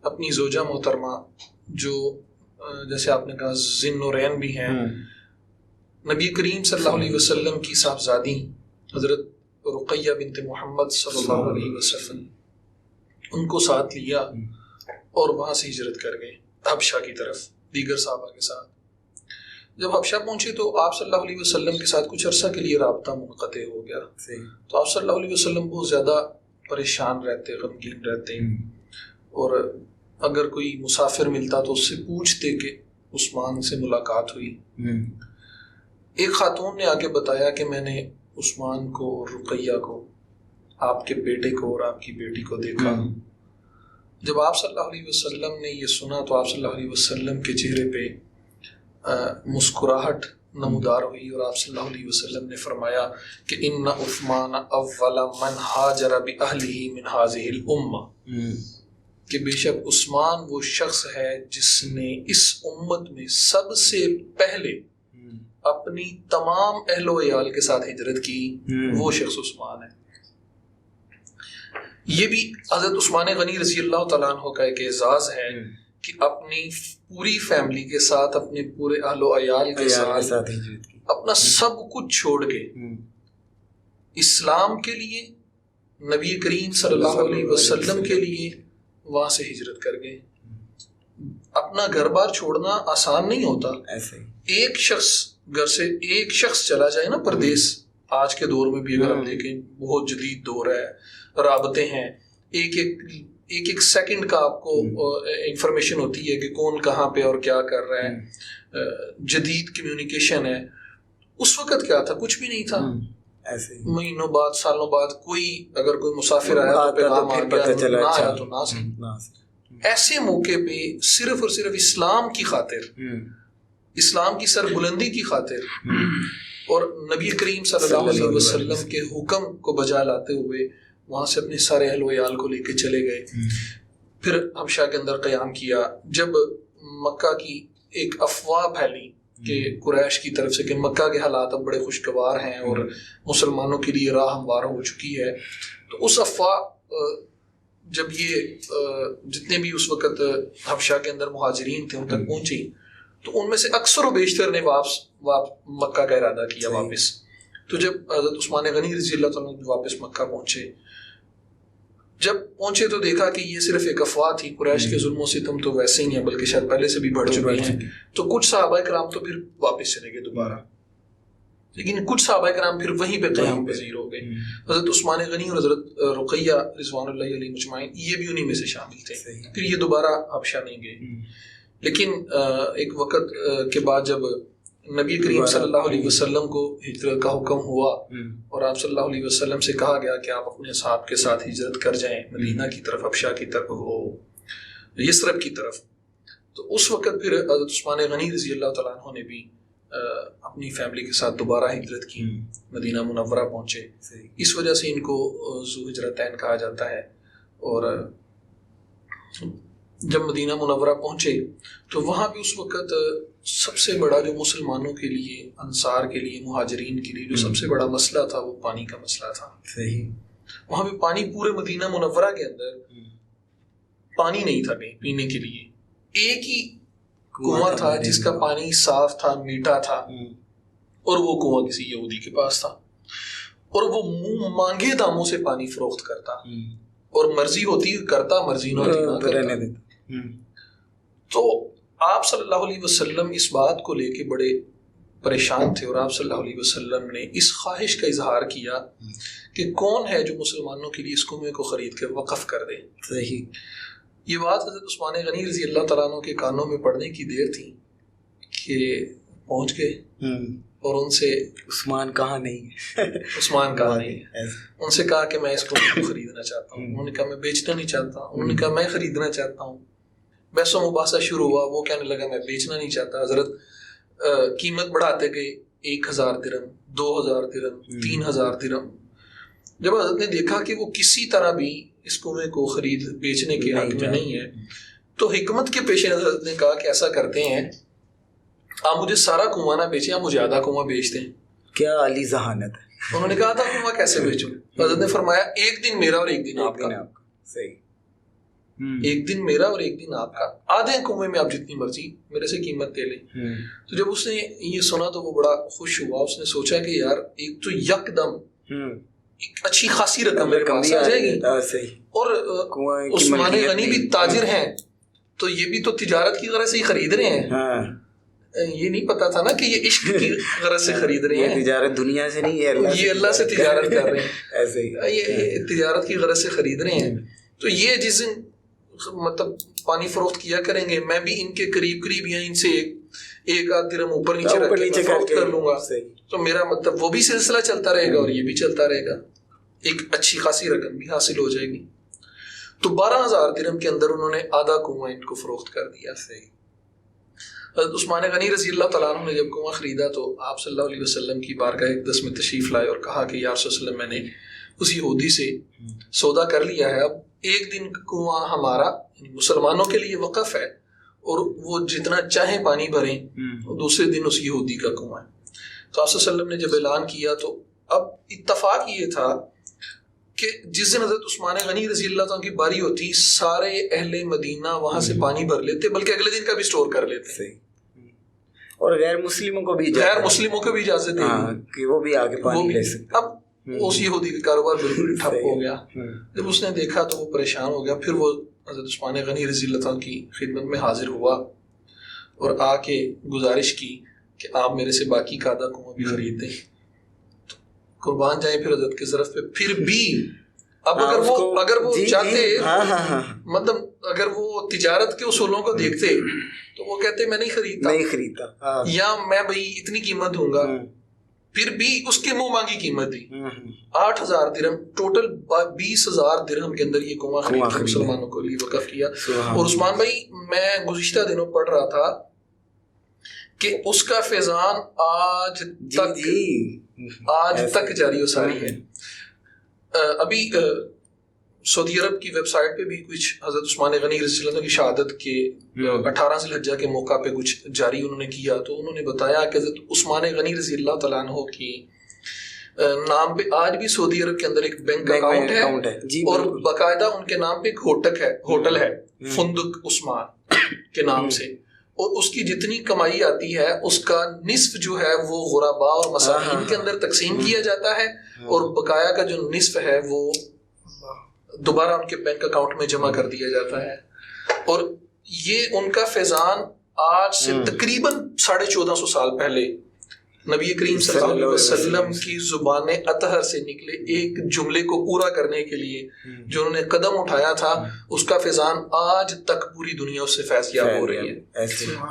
اپنی زوجہ محترمہ، جو جیسے آپ نے کہا ذوالنورین بھی ہیں، نبی کریم صلی اللہ علیہ وسلم کی صاحبزادی حضرت رقیہ بنت محمد صلی اللہ علیہ وسلم، ان کو ساتھ لیا اور وہاں سے ہجرت کر گئے حبشہ کی طرف دیگر صحابہ کے ساتھ. جب حبشہ پہنچے تو آپ صلی اللہ علیہ وسلم کے ساتھ کچھ عرصہ کے لیے رابطہ منقطع ہو گیا. تو آپ صلی اللہ علیہ وسلم بہت زیادہ پریشان رہتے، غمگین رہتے، اور اگر کوئی مسافر ملتا تو اس سے پوچھتے کہ عثمان سے ملاقات ہوئی. ایک خاتون نے آگے بتایا کہ میں نے عثمان کو اور رقیہ کو، آپ کے بیٹے کو اور آپ کی بیٹی کو دیکھا. جب آپ صلی اللہ علیہ وسلم نے یہ سنا تو آپ صلی اللہ علیہ وسلم کے چہرے پہ مسکراہٹ نمودار ہوئی اور آپ صلی اللہ علیہ وسلم نے فرمایا کہ ان عثمان اول من ہاجر باہلہ من ہذہ الامہ، کہ بے شک عثمان وہ شخص ہے جس نے اس امت میں سب سے پہلے اپنی تمام اہل و عیال کے ساتھ ہجرت کی، وہ شخص عثمان ہے. یہ بھی حضرت عثمان غنی رضی اللہ تعالیٰ عنہ کا ایک اعزاز ہے کہ اپنی پوری فیملی کے ساتھ، اپنے پورے اہل و عیال کے ساتھ اپنا سب کچھ چھوڑ کے اسلام کے لیے، نبی کریم صلی اللہ علیہ وسلم کے لیے وہاں سے ہجرت کر گئے. اپنا گھر بار چھوڑنا آسان نہیں ہوتا. ایک شخص گھر سے ایک شخص چلا جائے نا پردیس، آج کے دور میں بھی اگر ہم دیکھیں بہت جدید دور ہے، رابطے ہیں، ایک سیکنڈ کا آپ کو انفارمیشن ہوتی ہے کہ کون کہاں پہ اور کیا کر رہا ہے، جدید کمیونیکیشن ہے. اس وقت کیا تھا؟ کچھ بھی نہیں تھا. مہینوں بعد، سالوں بعد کوئی اگر کوئی مسافر آیا تو پیغام آ گیا، نہ آیا تو نہ صحیح. ایسے موقع پہ صرف اور صرف اسلام کی خاطر، اسلام کی سربلندی کی خاطر اور نبی کریم صلی اللہ علیہ وسلم کے حکم کو بجا لاتے ہوئے وہاں سے اپنے سارے اہل و عیال کو لے کے چلے گئے. پھر حبشہ کے اندر قیام کیا. جب مکہ کی ایک افواہ پھیلی کہ قریش کی طرف سے کہ مکہ کے حالات اب بڑے خوشگوار ہیں اور مسلمانوں کے لیے راہ ہموار ہو چکی ہے، تو اس افواہ جب یہ جتنے بھی اس وقت حبشہ کے اندر مہاجرین تھے ان تک پہنچی تو ان میں سے اکثر و بیشتر نے مکہ کا ارادہ کیا واپس. تو جب حضرت عثمان غنی رضی اللہ تعالیٰ واپس مکہ پہنچے تو دیکھا کہ یہ صرف ایک افواہ تھی. قریش کے ظلم و ستم تو ویسے ہی ہیں بلکہ شاید پہلے سے بھی بڑھ چکے ہیں. تو کچھ صحابہ کرام تو پھر واپس چلے گئے دوبارہ، لیکن کچھ صحابہ کرام پھر وہیں پہ قیام پذیر ہو گئے. حضرت عثمان غنی اور حضرت رقیہ رضوان اللہ علیہ مجمعین یہ بھی انہی میں سے شامل تھے. پھر یہ دوبارہ حبشہ نہیں گئے. لیکن ایک وقت کے بعد جب نبی کریم صلی اللہ علیہ وسلم کو ہجرت کا حکم ہوا اور آپ صلی اللہ علیہ وسلم سے کہا گیا کہ آپ اپنے اصحاب کے ساتھ ہجرت کر جائیں مدینہ کی طرف، ابشا کی طرف، وہ یثرب کی طرف. تو اس وقت پھر حضرت عثمان غنی رضی اللہ تعالیٰ عنہ نے بھی اپنی فیملی کے ساتھ دوبارہ ہجرت کی، مدینہ منورہ پہنچے. اس وجہ سے ان کو ذو ہجرتین کہا جاتا ہے. اور جب مدینہ منورہ پہنچے تو وہاں بھی اس وقت سب سے بڑا جو مسلمانوں کے لیے، انصار کے لیے، مہاجرین کے لیے جو سب سے بڑا مسئلہ تھا وہ پانی کا مسئلہ تھا. وہاں پہ پانی، پورے مدینہ منورہ کے اندر پانی نہیں تھا پینے کے لیے. ایک ہی کنواں تھا جس کا پانی صاف تھا، میٹھا تھا، اور وہ کنواں کسی یہودی کے پاس تھا، اور وہ منہ مانگے داموں سے پانی فروخت کرتا، اور مرضی ہوتی کرتا، مرضی نہ ہوتی نہ کرتا. تو آپ صلی اللہ علیہ وسلم اس بات کو لے کے بڑے پریشان تھے، اور آپ صلی اللہ علیہ وسلم نے اس خواہش کا اظہار کیا کہ کون ہے جو مسلمانوں کے لیے اس کنویں کو خرید کے وقف کر دے. صحیح. یہ بات حضرت عثمان غنی رضی اللہ تعالیٰ عنہ کے کانوں میں پڑنے کی دیر تھی کہ پہنچ گئے اور ان سے عثمان کہاں نہیں عثمان کہاں نہیں ان سے کہا کہ میں اس کو خریدنا چاہتا ہوں. انہوں نے کہا میں بیچنا نہیں چاہتا. انہوں نے کہا میں خریدنا چاہتا ہوں. بحث و مباحثہ شروع ہوا. وہ کہنے لگا میں بیچنا نہیں چاہتا. حضرت قیمت بڑھاتے گئے، 1000 درہم، 2000 درہم، 3000 درہم. جب حضرت نے دیکھا کہ وہ کسی طرح بھی اس کنویں کو خرید بیچنے کے حق میں نہیں ہے تو حکمت کے پیش نظر حضرت نے کہا کہ ایسا کرتے ہیں، آپ مجھے سارا کنواں نہ بیچیں، آپ مجھے آدھا کنواں بیچ دیں. کیا عالی ذہانت ہے. انہوں نے کہا آدھا کنواں کیسے بیچوں؟ حضرت نے فرمایا ایک دن میرا اور ایک دن آپ کا. صحیح. ایک دن میرا اور ایک دن آپ کا. آدھے کنویں میں آپ جتنی مرضی میرے سے قیمت دے لیں. تو جب اس نے یہ سنا تو وہ بڑا خوش ہوا. اس نے سوچا کہ یار ایک تو یک دم ایک اچھی خاصی رقم میرے پاس آ جائے گی، اور عثمان غنی بھی تاجر ہیں تو یہ بھی تو تجارت کی غرض سے ہی خرید رہے ہیں. یہ نہیں پتا تھا نا کہ یہ عشق کی غرض سے خرید رہے ہیں، تجارت دنیا سے نہیں، یہ اللہ سے تجارت کر رہے ہیں. ایسے ہی یہ تجارت کی غرض سے خرید رہے ہیں. تو یہ جس دن مطلب پانی فروخت کیا کریں گے میں بھی ان کے قریب قریب یا ان سے ایک آدھ درہم اوپر نیچے رکھ کے فروخت کر لوں گا. تو میرا مطلب وہ بھی سلسلہ چلتا رہے گا اور یہ بھی چلتا رہے گا، ایک اچھی خاصی رقم بھی حاصل ہو جائے گی. تو 12000 درہم کے اندر انہوں نے آدھا کنواں ان کو فروخت کر دیا. حضرت عثمان غنی رضی اللہ تعالیٰ عنہ نے جب کنواں خریدا تو آپ صلی اللہ علیہ وسلم کی بارگاہ اقدس میں تشریف لائے اور کہا کہ یا رسول اللہ میں نے اس یہودی سے سودا کر لیا ہے، اب ایک دن کنواں ہمارا مسلمانوں کے لیے وقف ہے اور وہ جتنا چاہیں پانی بھریں، دوسرے دن اس یہودی کا کنواں ہے. تو آپ صلی اللہ علیہ وسلم نے جب اعلان کیا تو اب اتفاق یہ تھا کہ جس دن حضرت عثمان غنی رضی اللہ عنہ کی باری ہوتی سارے اہل مدینہ وہاں سے پانی بھر لیتے، بلکہ اگلے دن کا بھی سٹور کر لیتے، اور غیر مسلموں کو بھی اجازت دی کہ وہ بھی آگے پانی لے سکتے. اب اس یہودی کا کاروبار بالکل ٹھپ ہو گیا. جب اس نے دیکھا تو وہ پریشان ہو گیا. پھر وہ حضرت عثمان غنی رضی اللہ عنہ کی خدمت میں حاضر ہوا اور آ کے گزارش کی کہ آپ میرے سے باقی کا آدھا کنواں بھی خرید دیں. قربان جائیں پھر حضرت کے ظرف پہ. پھر بھی اب اگر وہ چاہتے مطلب اگر وہ تجارت کے اصولوں کو دیکھتے تو وہ کہتے میں نہیں خریدتا یا میں بھائی اتنی قیمت دوں گا. پھر بھی اس کے منہ مانگی قیمت دی. 8000 درہم ٹوٹل 20000 درہم کے اندر یہ کنواں خرید کے مسلمانوں کو لیے وقف کیا. اور عثمان بھائی میں گزشتہ دنوں پڑھ رہا تھا کہ اس کا فیضان آج تک جاری و ساری ہے. ابھی سعودی عرب کی ویب سائٹ پہ بھی کچھ حضرت عثمان غنی رضی اللہ عنہ کی شہادت کے 18 ذی الحجہ کے موقع پہ کچھ جاری انہوں نے کیا تو انہوں نے بتایا کہ حضرت عثمان غنی رضی اللہ تعالیٰ عنہ کی نام پہ آج بھی سعودی عرب کے اندر ایک بینک اکاؤنٹ ہے اور باقاعدہ ان کے نام پہ ایک ہوٹل ہے فندق عثمان کے نام سے، اور اس کی جتنی کمائی آتی ہے اس کا نصف جو ہے وہ غرباء اور مساکین کے اندر تقسیم کیا جاتا ہے اور بقایا کا جو نصف ہے وہ دوبارہ ان کے بینک اکاؤنٹ میں جمع کر دیا جاتا ہے. اور یہ ان کا فیضان آج سے تقریباً 1450 سال پہلے نبی کریم صلی اللہ علیہ وسلم کی زبان اطہر سے نکلے ایک جملے کو پورا کرنے کے لیے جو انہوں نے قدم اٹھایا تھا، اس کا فیضان آج تک پوری دنیا اس سے فیض یاب ہو رہی ہے۔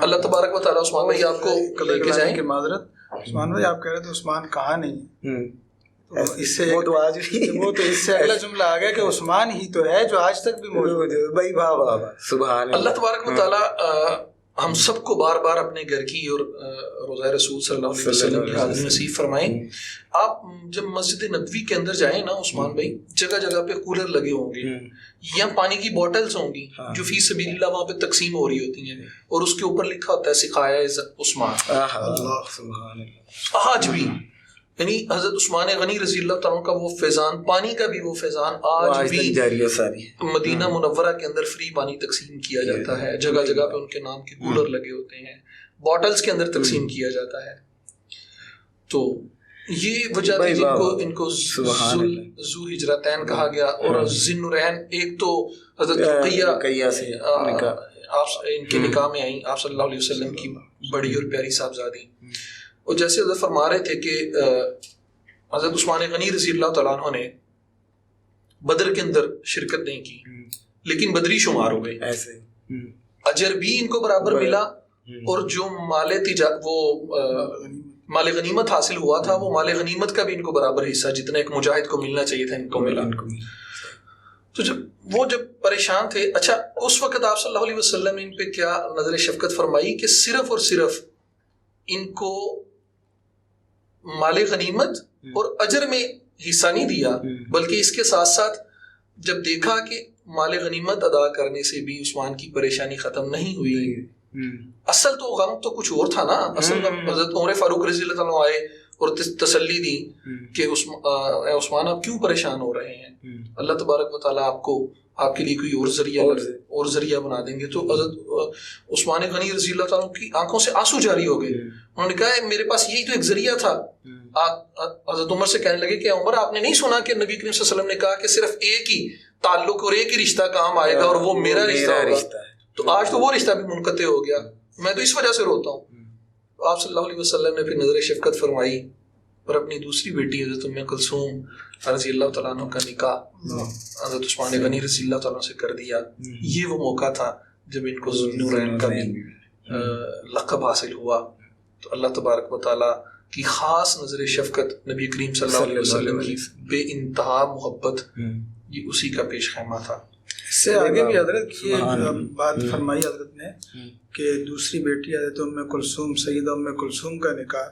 اللہ تبارک و تعالیٰ عثمان بھائی آپ کو لے کے جائیں۔ معذرت عثمان بھائی، آپ کہہ رہے تھے عثمان کہاں نہیں ہے، اس سے وہ تو اس سے اگلا جملہ آ گیا کہ عثمان ہی تو ہے جو آج تک بھی موجود ہے۔ بھائی واہ واہ واہ، سبحان اللہ تبارک و تعالیٰ ہم سب کو بار بار اپنے گھر کی اور روضہ رسول صلی اللہ علیہ وسلم کی حاضری نصیب فرمائیں۔ آپ جب مسجد نبوی کے اندر جائیں نا عثمان بھائی، جگہ جگہ پہ کولر لگے ہوں گے یا پانی کی بوٹلز ہوں گی جو فی سبیل اللہ وہاں پہ تقسیم ہو رہی ہوتی ہیں، اور اس کے اوپر لکھا ہوتا ہے سقایا عثمان۔ اللہ سبحان اللہ، آج بھی یعنی حضرت عثمان غنی رضی اللہ تعالیٰ کا وہ فیضان، پانی کا بھی وہ فیضان آج بھی جاری و ساری مدینہ منورہ کے اندر فری پانی تقسیم کیا جاتا ہے، جگہ جگہ پہ ان کے نام کے کولر لگے ہوتے ہیں، بوٹلز کے اندر تقسیم کیا جاتا ہے۔ تو یہ وجہ تھی جن کو ان کو ذو ہجرتین کہا گیا، اور ذی نورین، ایک تو حضرت رقیہ سے آپ ان کے نکاح میں آئیں آپ صلی اللہ علیہ وسلم کی بڑی اور پیاری صاحبزادی، اور جیسے حضرت فرما رہے تھے کہ حضرت عثمان غنی رضی اللہ تعالیٰ عنہ نے بدر کے اندر شرکت نہیں کی لیکن بدری شمار ہو گئے، ایسے اجر بھی ان کو برابر ملا، اور جو مال غنیمت حاصل ہوا تھا وہ مال غنیمت کا بھی ان کو برابر حصہ، جتنا ایک مجاہد کو ملنا چاہیے تھا ان کو ملا۔ تو جب پریشان تھے، اچھا اس وقت آپ صلی اللہ علیہ وسلم نے ان پہ کیا نظر شفقت فرمائی کہ صرف اور صرف ان کو مال غنیمت اور اجر میں حصہ نہیں دیا، بلکہ اس کے ساتھ ساتھ جب دیکھا کہ مال غنیمت ادا کرنے سے بھی عثمان کی پریشانی ختم نہیں ہوئی، اصل تو غم تو کچھ اور تھا نا، اصل غم حضرت عمر فاروق رضی اللہ عنہ آئے اور تسلی دی کہ عثمان آپ کیوں پریشان ہو رہے ہیں، اللہ تبارک و تعالیٰ آپ کے لیے کوئی اور ذریعہ بنا دیں گے۔ تو حضرت عثمان غنی رضی اللہ تعالیٰ کی آنکھوں سے آنسو جاری ہو گئے، انہوں نے کہا میرے پاس یہی تو ایک ذریعہ تھا۔ حضرت عمر سے کہنے لگے کہ عمر آپ نے نہیں سنا کہ نبی کریم صلی اللہ علیہ وسلم نے کہا کہ صرف ایک ہی تعلق اور ایک ہی رشتہ کام آئے گا اور وہ میرا رشتہ ہوگا، تو آج تو وہ رشتہ بھی منقطع ہو گیا، میں تو اس وجہ سے روتا ہوں۔ آپ صلی اللہ علیہ وسلم نے پھر نظر شفقت فرمائی اور اپنی دوسری بیٹی حضرت ام کلثوم رضی اللہ تعالیٰ عنہ کا نکاح حضرت عثمان غنی رضی اللہ تعالیٰ عنہ سے کر دیا۔ یہ وہ موقع تھا جب ان کو ذو النورین کا بھی لقب حاصل ہوا۔ تو اللہ تبارک و تعالیٰ کی خاص نظر شفقت، نبی کریم صلی اللہ علیہ وسلم کی بے انتہا محبت، یہ اسی کا پیش خیمہ تھا۔ اس سے آگے بھی حضرت یہ بات فرمائی حضرت نے کہ دوسری بیٹی حضرت ام کلثوم، سیدہ ام کلثوم کا نکاح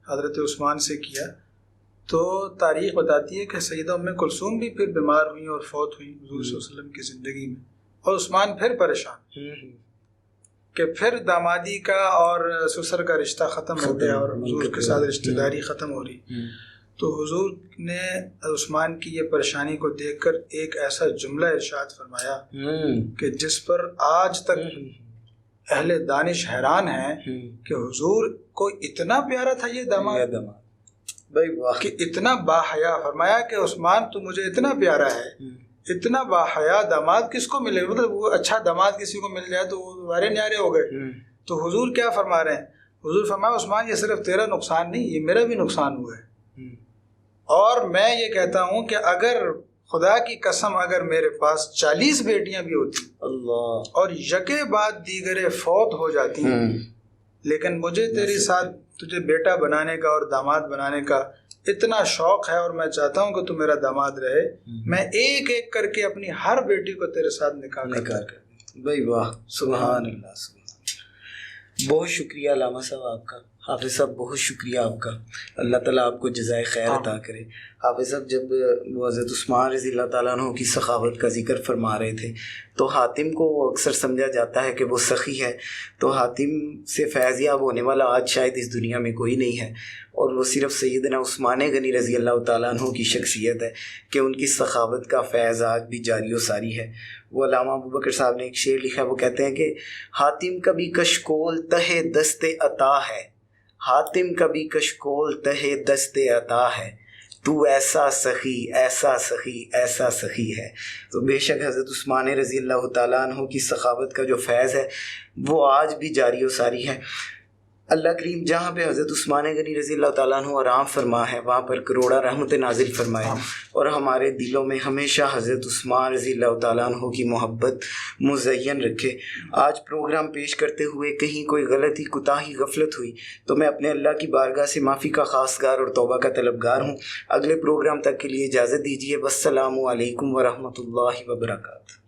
حضرت عثمان سے کیا، تو تاریخ بتاتی ہے کہ سیدہ ام کلثوم بھی پھر بیمار ہوئیں اور فوت ہوئیں حضور صلی اللہ علیہ وسلم کی زندگی میں، اور عثمان پھر پریشان کہ پھر دامادی کا اور سسر کا رشتہ ختم ہو گیا اور حضور کے ساتھ رشتہ داری ختم ہو رہی۔ تو حضور نے عثمان کی یہ پریشانی کو دیکھ کر ایک ایسا جملہ ارشاد فرمایا کہ جس پر آج تک اہل دانش حیران ہیں کہ حضور کو اتنا پیارا تھا یہ داماد کہ اتنا باحیا، فرمایا کہ عثمان تو مجھے اتنا پیارا ہے، اتنا باحیا داماد کس کو ملے، مطلب وہ اچھا داماد کسی کو مل جائے تو وہ وارے نیارے ہو گئے۔ تو حضور کیا فرما رہے ہیں؟ حضور فرمایا عثمان یہ صرف تیرا نقصان نہیں، یہ میرا بھی نقصان ہوا ہے، اور میں یہ کہتا ہوں کہ اگر خدا کی قسم اگر میرے پاس 40 بیٹیاں بھی ہوتی اللہ اور یکے بعد دیگرے فوت ہو جاتی لیکن مجھے تیری ساتھ تجھے بیٹا بنانے کا اور داماد بنانے کا اتنا شوق ہے اور میں چاہتا ہوں کہ تو میرا داماد رہے، میں ایک ایک کر کے اپنی ہر بیٹی کو تیرے ساتھ نکاح کر۔ بھائی واہ، سبحان اللہ، سبحان۔ بہت شکریہ علامہ صاحب آپ کا، حافظ صاحب بہت شکریہ آپ کا، اللہ تعالیٰ آپ کو جزائے خیر عطا کرے۔ حافظ صاحب جب وہ حضرت عثمان رضی اللہ تعالیٰ عنہ کی سخاوت کا ذکر فرما رہے تھے تو حاتم کو اکثر سمجھا جاتا ہے کہ وہ سخی ہے، تو حاتم سے فیض یاب ہونے والا آج شاید اس دنیا میں کوئی نہیں ہے، اور وہ صرف سیدنا عثمان غنی رضی اللہ تعالیٰ عنہ کی شخصیت ہے کہ ان کی سخاوت کا فیض آج بھی جاری و ساری ہے۔ وہ علامہ ابوبکر صاحب نے ایک شعر لکھا، وہ کہتے ہیں کہ حاتم کبھی کشکول تہ دست عطا ہے، حاتم کبھی کشکول تہ دست عطا ہے، تو ایسا سخی ایسا سخی ایسا سخی ہے۔ تو بے شک حضرت عثمان رضی اللہ تعالیٰ عنہ کی سخاوت کا جو فیض ہے وہ آج بھی جاری و ساری ہے۔ اللہ کریم جہاں پہ حضرت عثمان غنی رضی اللہ تعالیٰ عنہ آرام فرما ہے وہاں پر کروڑا رحمت نازل فرمائے اور ہمارے دلوں میں ہمیشہ حضرت عثمان رضی اللہ تعالیٰ عنہ کی محبت مزین رکھے۔ آج پروگرام پیش کرتے ہوئے کہیں کوئی غلطی کوتاہی غفلت ہوئی تو میں اپنے اللہ کی بارگاہ سے معافی کا خواستگار اور توبہ کا طلبگار ہوں۔ اگلے پروگرام تک کے لیے اجازت دیجیے۔ والسلام علیکم ورحمۃ اللہ وبرکاتہ۔